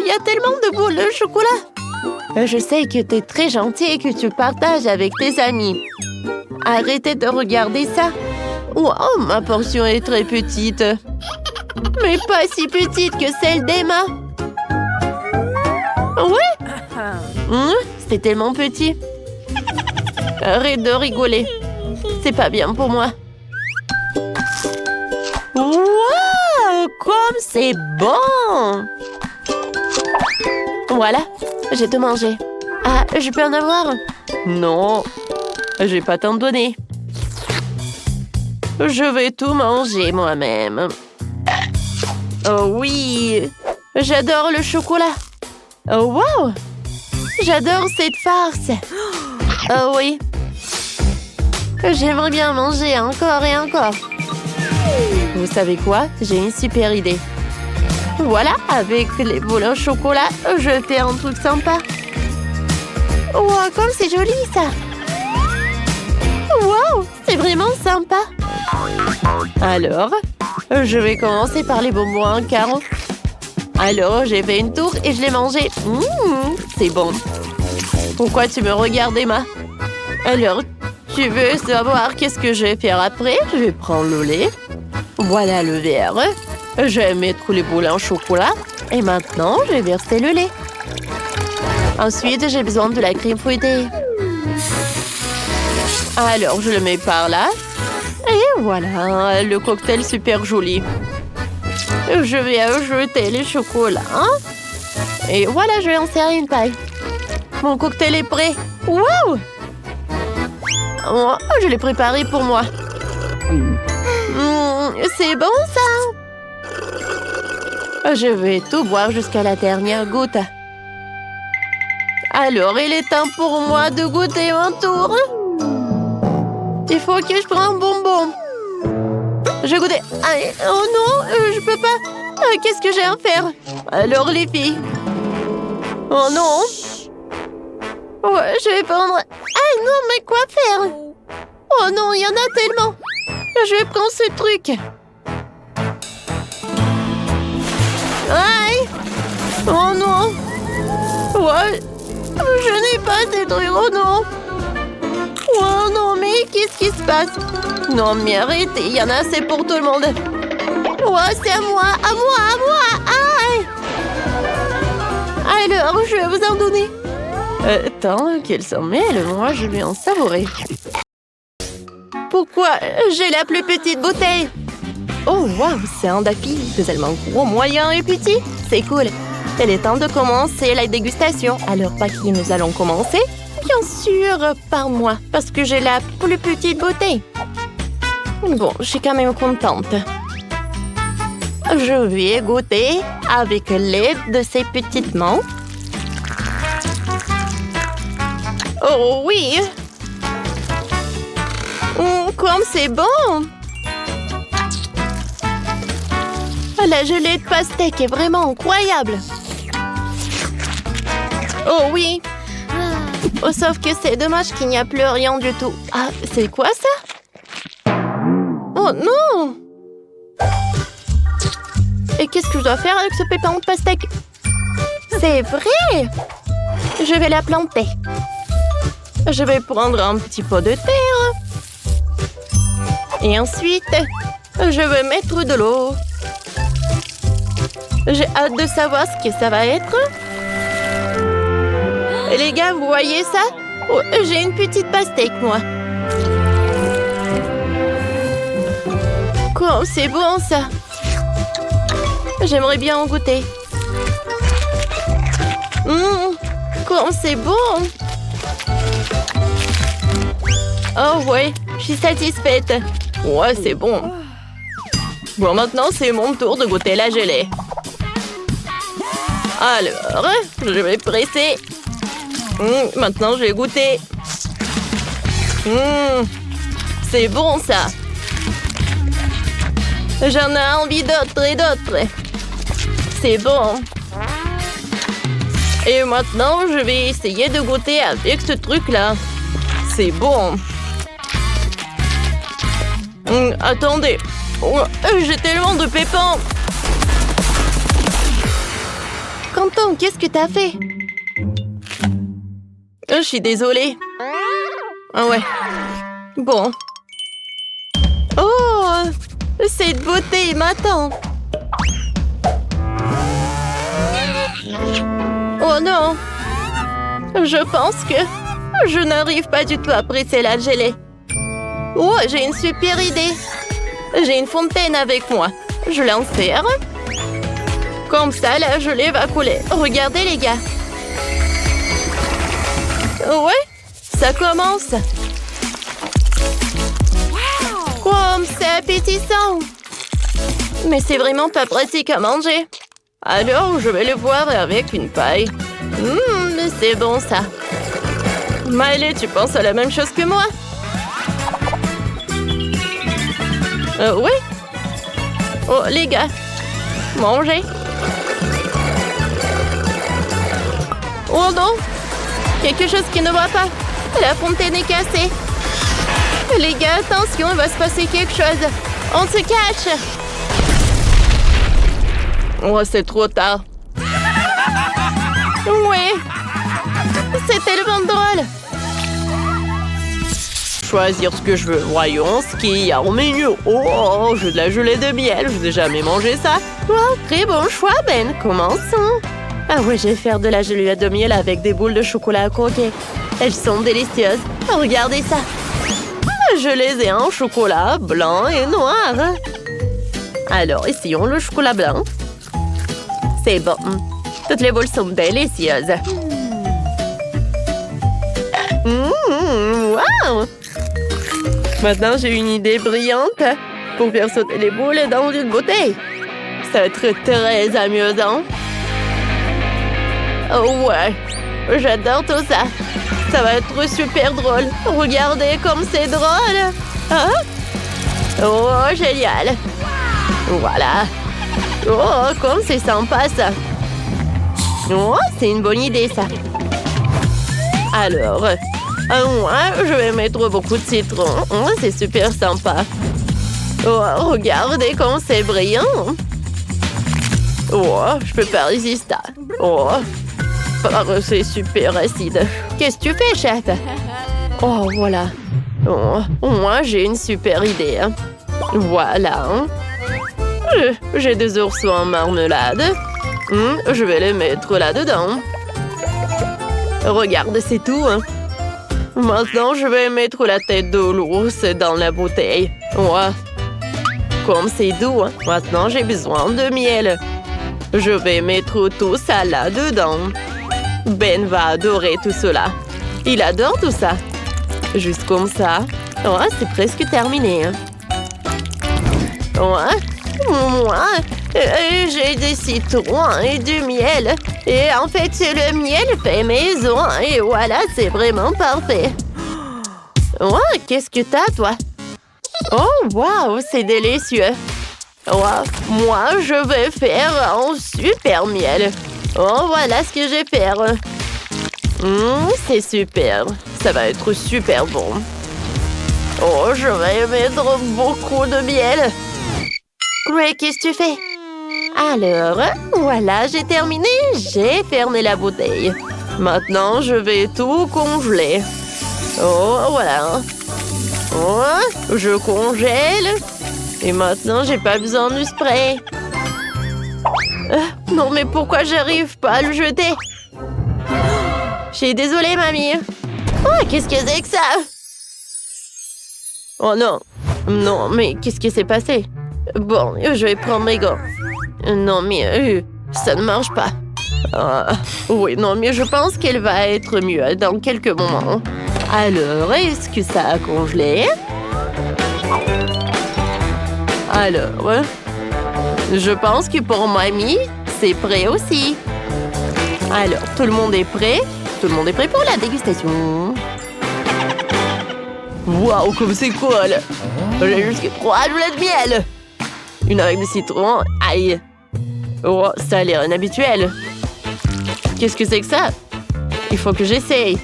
y a tellement de boules de chocolat. Je sais que t'es très gentil et que tu partages avec tes amis. Arrêtez de regarder ça. Wow, ma portion est très petite. Mais pas si petite que celle d'Emma. Ouais? C'est tellement petit. Arrête de rigoler. C'est pas bien pour moi. Wow, comme c'est bon! Voilà, j'ai tout mangé. Ah, je peux en avoir? Non, j'ai pas t'en donner. Je vais tout manger moi-même. Oh oui, j'adore le chocolat. Oh wow, j'adore cette farce. Oh oui, j'aimerais bien manger encore et encore. Vous savez quoi? J'ai une super idée. Voilà, avec les boules au chocolat, je fais un truc sympa. Wow, comme c'est joli ça! Wow, c'est vraiment sympa! Alors, je vais commencer par les bonbons en carreau. Alors, j'ai fait une tour et je l'ai mangé. C'est bon. Pourquoi tu me regardes, Emma? Alors, tu veux savoir qu'est-ce que je vais faire après? Je vais prendre le lait. Voilà le verre. Je vais mettre les boules en chocolat. Et maintenant, je vais verser le lait. Ensuite, j'ai besoin de la crème fouettée. Alors, je le mets par là. Et voilà, le cocktail super joli. Je vais ajouter les chocolats. Et voilà, je vais en serrer une paille. Mon cocktail est prêt. Wow! Oh, je l'ai préparé pour moi. C'est bon, ça? Je vais tout boire jusqu'à la dernière goutte. Alors, il est temps pour moi de goûter mon tour. Il faut que je prenne un bonbon. Je vais goûter. Oh non, je peux pas. Qu'est-ce que j'ai à faire? Alors, les filles. Oh non. Ouais, je vais prendre... Ah non, mais quoi faire? Oh non, il y en a tellement. Je vais prendre ce truc. Aïe! Oh non! Ouais! Je n'ai pas ces trucs, oh non! Oh non, mais qu'est-ce qui se passe? Non, mais arrêtez, il y en a assez pour tout le monde. Ouais, c'est à moi, à moi, à moi! Aïe! Alors, je vais vous en donner. Attends, qu'elle s'en mêle, moi je vais en savourer. Pourquoi j'ai la plus petite bouteille? Oh, waouh, c'est un daffy, tellement gros, moyen et petit. C'est cool. Il est temps de commencer la dégustation. Alors, par qui nous allons commencer? Bien sûr, par moi, parce que j'ai la plus petite bouteille. Bon, je suis quand même contente. Je vais goûter avec l'aide de ces petites mains. Oh oui! Comme c'est bon! La gelée de pastèque est vraiment incroyable! Oh oui! Oh, sauf que c'est dommage qu'il n'y a plus rien du tout. Ah, c'est quoi ça? Oh non! Et qu'est-ce que je dois faire avec ce pépin de pastèque? C'est vrai! Je vais la planter. Je vais prendre un petit pot de terre. Et ensuite, je vais mettre de l'eau. J'ai hâte de savoir ce que ça va être. Et les gars, vous voyez ça? Oh, j'ai une petite pastèque, moi. Quoi, c'est bon, ça. J'aimerais bien en goûter. Comme c'est bon. Oh ouais, je suis satisfaite. Ouais, c'est bon. Bon, maintenant, c'est mon tour de goûter la gelée. Alors, je vais presser. Maintenant, je vais goûter. C'est bon, ça. J'en ai envie d'autres et d'autres. C'est bon. Et maintenant, je vais essayer de goûter avec ce truc-là. C'est bon. Attendez. J'ai tellement de pépins. Quentin, qu'est-ce que t'as fait? Je suis désolée. Ah ouais. Bon. Oh, cette beauté m'attend. Oh non. Je pense que je n'arrive pas du tout à presser la gelée. Oh, j'ai une super idée. J'ai une fontaine avec moi. Je l'insère. Comme ça, la gelée va couler. Regardez, les gars. Ouais, ça commence. Comme c'est appétissant. Mais c'est vraiment pas pratique à manger. Alors, je vais le boire avec une paille. C'est bon, ça. Miley, tu penses à la même chose que moi? Oui. Oh, les gars. Mangez. Oh non. Quelque chose qui ne va pas. La fontaine est cassée. Les gars, attention, il va se passer quelque chose. On se cache. Oh, c'est trop tard. Oui. C'est tellement drôle. Choisir ce que je veux. Voyons ce qu'il y a au menu. Oh, j'ai de la gelée de miel. Je n'ai jamais mangé ça. Wow, très bon choix, Ben. Commençons. Ah oui, je vais faire de la gelée de miel avec des boules de chocolat à croquer. Elles sont délicieuses. Regardez ça. Je les ai en chocolat blanc et noir. Alors, essayons le chocolat blanc. C'est bon. Toutes les boules sont délicieuses. Wow! Maintenant, j'ai une idée brillante pour faire sauter les boules dans une bouteille. Ça va être très amusant. Oh ouais, j'adore tout ça. Ça va être super drôle. Regardez comme c'est drôle. Hein? Oh, génial. Voilà. Oh, comme c'est sympa, ça. Oh, c'est une bonne idée, ça. Alors, moi, je vais mettre beaucoup de citron. Oh, c'est super sympa. Oh, regardez comme c'est brillant. Oh, je peux pas résister. Oh, c'est super acide. Qu'est-ce que tu fais, chef? Oh, voilà. Oh, moi, j'ai une super idée. Voilà. J'ai des oursons en marmelade. Je vais les mettre là-dedans. Regarde, c'est tout. Maintenant, je vais mettre la tête de l'ours dans la bouteille. Ouais. Comme c'est doux, maintenant j'ai besoin de miel. Je vais mettre tout ça là-dedans. Ben va adorer tout cela. Il adore tout ça. Juste comme ça. Oh, c'est presque terminé. Ouais. Moi, j'ai des citrons et du miel. Et en fait, le miel fait maison. Et voilà, c'est vraiment parfait. Ouais, qu'est-ce que t'as, toi? Oh, waouh, c'est délicieux. Ouais, moi, je vais faire un super miel. Oh, voilà ce que je vais faire. C'est super. Ça va être super bon. Oh, je vais mettre beaucoup de miel. Greg, qu'est-ce que tu fais? Alors, voilà, j'ai terminé. J'ai fermé la bouteille. Maintenant, je vais tout congeler. Oh, voilà. Oh, je congèle. Et maintenant, j'ai pas besoin du spray. Non, mais pourquoi j'arrive pas à le jeter? Je suis désolée, mamie. Oh, qu'est-ce que c'est que ça? Oh non. Non, mais qu'est-ce qui s'est passé? Bon, je vais prendre mes gants. Non, mais ça ne marche pas. Oui, non, mais je pense qu'elle va être mieux dans quelques moments. Alors, est-ce que ça a congelé? Alors, je pense que pour mamie, c'est prêt aussi. Alors, tout le monde est prêt? Tout le monde est prêt pour la dégustation. Waouh, comme c'est cool! J'ai jusqu'à 3 gouttes de miel! Une avec du citron. Aïe! Oh, ça a l'air inhabituel. Qu'est-ce que c'est que ça? Il faut que j'essaye.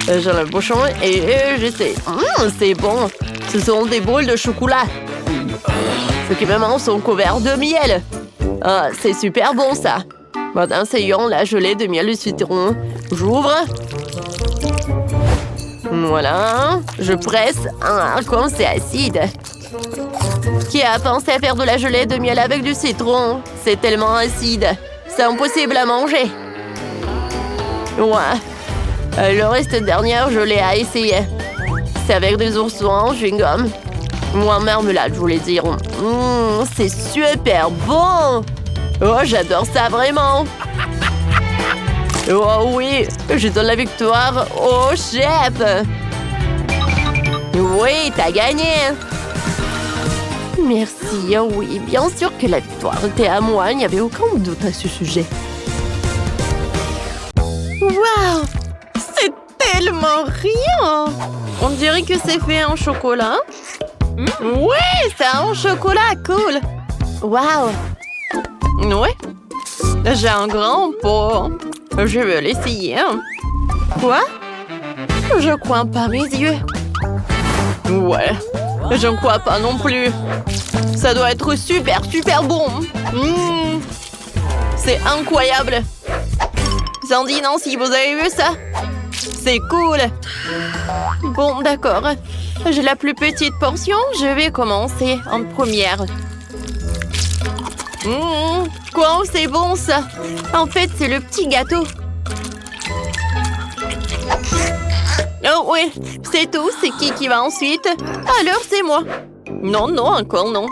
J'enlève le bouchon et j'essaie. C'est bon. Ce sont des boules de chocolat. Ceux qui même sont couverts de miel. Ah, c'est super bon, ça. En essayant la gelée de miel de citron. J'ouvre. Voilà. Je presse. Comme c'est acide. Qui a pensé à faire de la gelée de miel avec du citron? C'est tellement acide. C'est impossible à manger. Ouais. Le reste dernière, je l'ai à essayer. C'est avec des oursons en chewing-gum. Ou en marmelade, je voulais dire. C'est super bon. Oh, j'adore ça vraiment. Oh oui, je donne la victoire au chef. Oui, t'as gagné. Merci, oh oui, bien sûr que la victoire était à moi. Il n'y avait aucun doute à ce sujet. Waouh, c'est tellement rien. On dirait que c'est fait en chocolat. Ouais, c'est en chocolat, cool. Waouh. Ouais. J'ai un grand pot. Je veux l'essayer. Quoi? Je crois pas mes yeux. Ouais. Je ne crois pas non plus. Ça doit être super, super bon. C'est incroyable. Sandy, Nancy, vous avez vu ça? C'est cool. Bon, d'accord. J'ai la plus petite portion. Je vais commencer en première. Quoi, c'est bon ça. En fait, c'est le petit gâteau. Oh oui, c'est tout. C'est qui va ensuite? Alors, c'est moi. Non, non, encore non.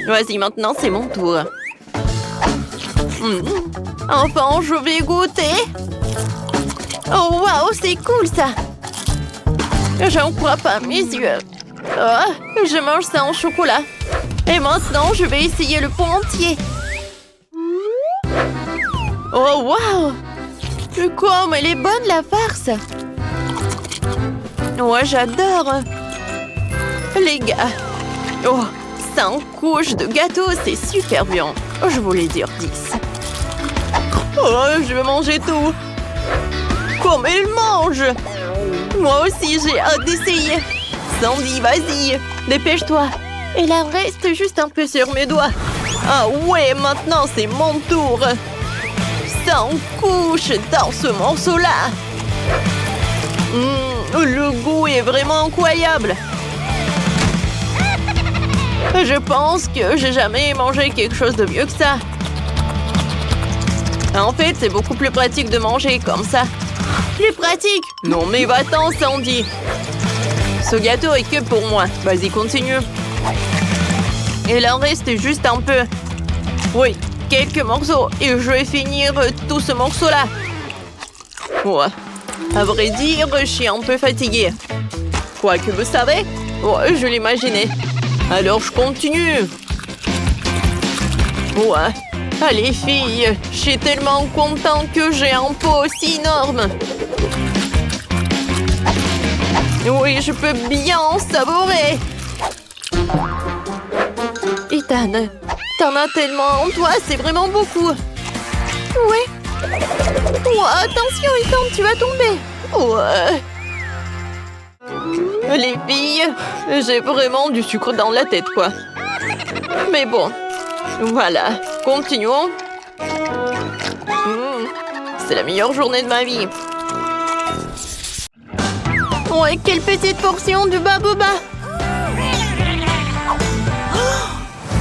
Vas-y, maintenant, c'est mon tour. Enfin, je vais goûter. Oh, waouh, c'est cool ça. J'en crois pas mes yeux. Oh, je mange ça en chocolat. Et maintenant, je vais essayer le pot entier. Oh, waouh! Comme elle est bonne, la farce! Ouais, j'adore! Les gars! Oh, 5 couches de gâteau, c'est super bien! Je voulais dire 10. Oh, je vais manger tout! Comme elle mange! Moi aussi, j'ai hâte d'essayer! Sandy, vas-y! Dépêche-toi! Il en reste juste un peu sur mes doigts! Ah ouais, maintenant c'est mon tour! 100 couches dans ce morceau-là. Le goût est vraiment incroyable. Je pense que j'ai jamais mangé quelque chose de mieux que ça. En fait, c'est beaucoup plus pratique de manger comme ça. Plus pratique? Non mais va-t'en, Sandy. Ce gâteau est que pour moi. Vas-y, continue. Il en reste juste un peu. Oui. Quelques morceaux et je vais finir tout ce morceau-là. Ouais. À vrai dire, je suis un peu fatiguée. Quoi que vous savez? Ouais, je l'imaginais. Alors je continue. Ouais. Allez filles, je suis tellement contente que j'ai un pot aussi énorme. Oui, je peux bien en savourer. Ethan, t'en as tellement en toi, c'est vraiment beaucoup. Ouais. Oh, attention, Ethan, tu vas tomber. Ouais. Les filles, j'ai vraiment du sucre dans la tête, quoi. Mais bon, voilà. Continuons. C'est la meilleure journée de ma vie. Ouais, quelle petite portion de baboba.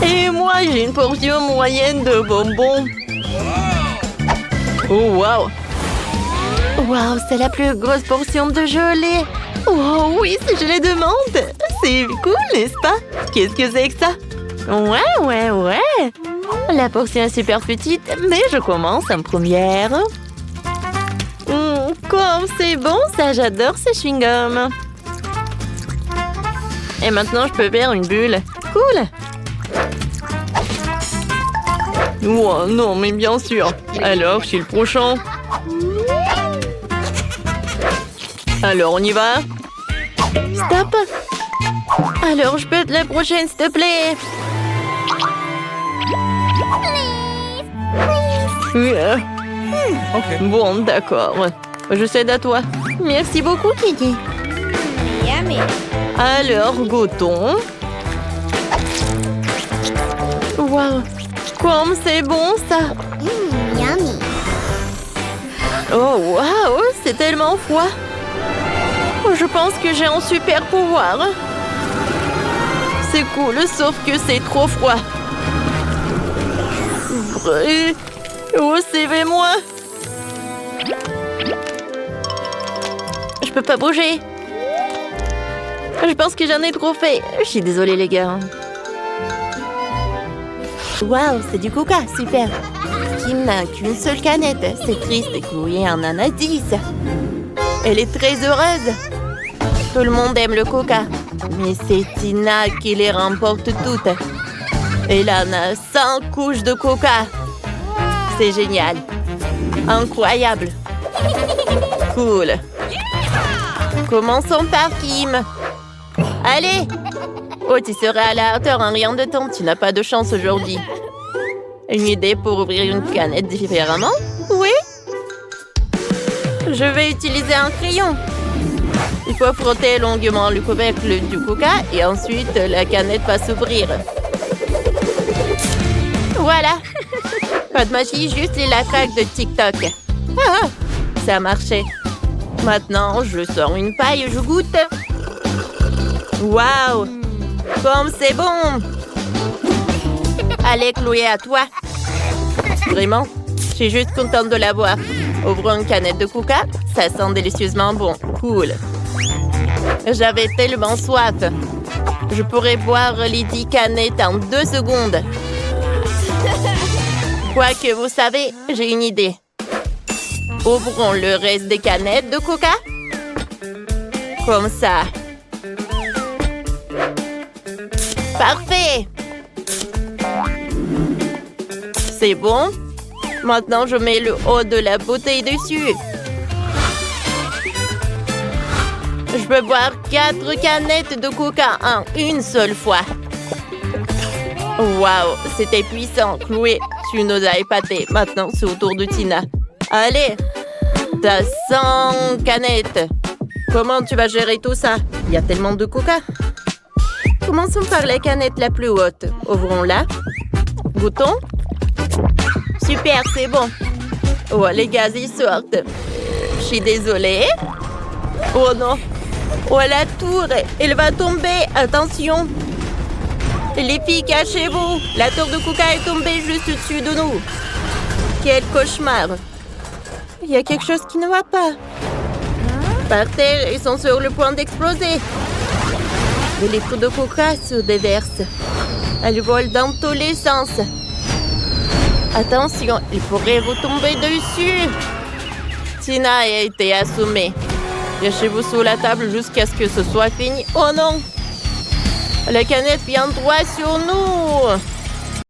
Et moi, j'ai une portion moyenne de bonbons. Oh, waouh! Waouh, c'est la plus grosse portion de gelée. Oh oui, c'est gelée de menthe. C'est cool, n'est-ce pas? Qu'est-ce que c'est que ça? Ouais. La portion est super petite, mais je commence en première. Comme c'est bon, ça, j'adore ce chewing-gum. Et maintenant, je peux faire une bulle. Cool! Oh, non, mais bien sûr. Alors, je suis le prochain. Alors, on y va? Stop! Alors, je peux être la prochaine, s'il te plaît? Ok. Bon, d'accord. Je cède à toi. Merci beaucoup, Kiki. Yummy. Alors, goûtons. Waouh! Comme c'est bon, ça! Yummy. Oh, waouh, c'est tellement froid. Je pense que j'ai un super pouvoir. C'est cool, sauf que c'est trop froid. Oh, CV-moi. Je peux pas bouger. Je pense que j'en ai trop fait. Je suis désolée, les gars. Waouh, c'est du coca, super. Kim n'a qu'une seule canette. C'est triste, Chloé en a 10. Elle est très heureuse. Tout le monde aime le coca. Mais c'est Tina qui les remporte toutes. Elle en a 100 couches de coca. C'est génial. Incroyable. Cool. Commençons par Kim. Allez! Oh, tu seras à la hauteur en rien de temps. Tu n'as pas de chance aujourd'hui. Une idée pour ouvrir une canette différemment? Oui? Je vais utiliser un crayon. Il faut frotter longuement le couvercle du coca et ensuite la canette va s'ouvrir. Voilà. Pas de magie, juste les lafraques de TikTok. Ah, ça a marché. Maintenant, je sors une paille et je goûte. Waouh! Comme c'est bon! Allez, Chloé, à toi. Vraiment, je suis juste contente de l'avoir. Ouvrons une canette de coca, ça sent délicieusement bon. Cool. J'avais tellement soif. Je pourrais boire les 10 canettes en 2 secondes. Quoique, vous savez, j'ai une idée. Ouvrons le reste des canettes de coca. Comme ça. Parfait! C'est bon. Maintenant, je mets le haut de la bouteille dessus. Je peux boire 4 canettes de coca en une seule fois. Waouh, c'était puissant. Chloé, tu nous as épatés. Maintenant, c'est au tour de Tina. Allez, t'as 100 canettes. Comment tu vas gérer tout ça? Il y a tellement de coca. Commençons par la canette la plus haute. Ouvrons-la. Goûtons. Super, c'est bon. Oh, les gaz, ils sortent. Je suis désolée. Oh non. Oh, la tour, elle va tomber. Attention. Les filles, cachez-vous. La tour de coca est tombée juste au-dessus de nous. Quel cauchemar. Il y a quelque chose qui ne va pas. Par terre, ils sont sur le point d'exploser. Des litres de coca se déversent. Elles volent dans tous les sens. Attention, il pourrait vous tomber dessus. Tina a été assommée. Cachez-vous sous la table jusqu'à ce que ce soit fini. Oh non! La canette vient droit sur nous.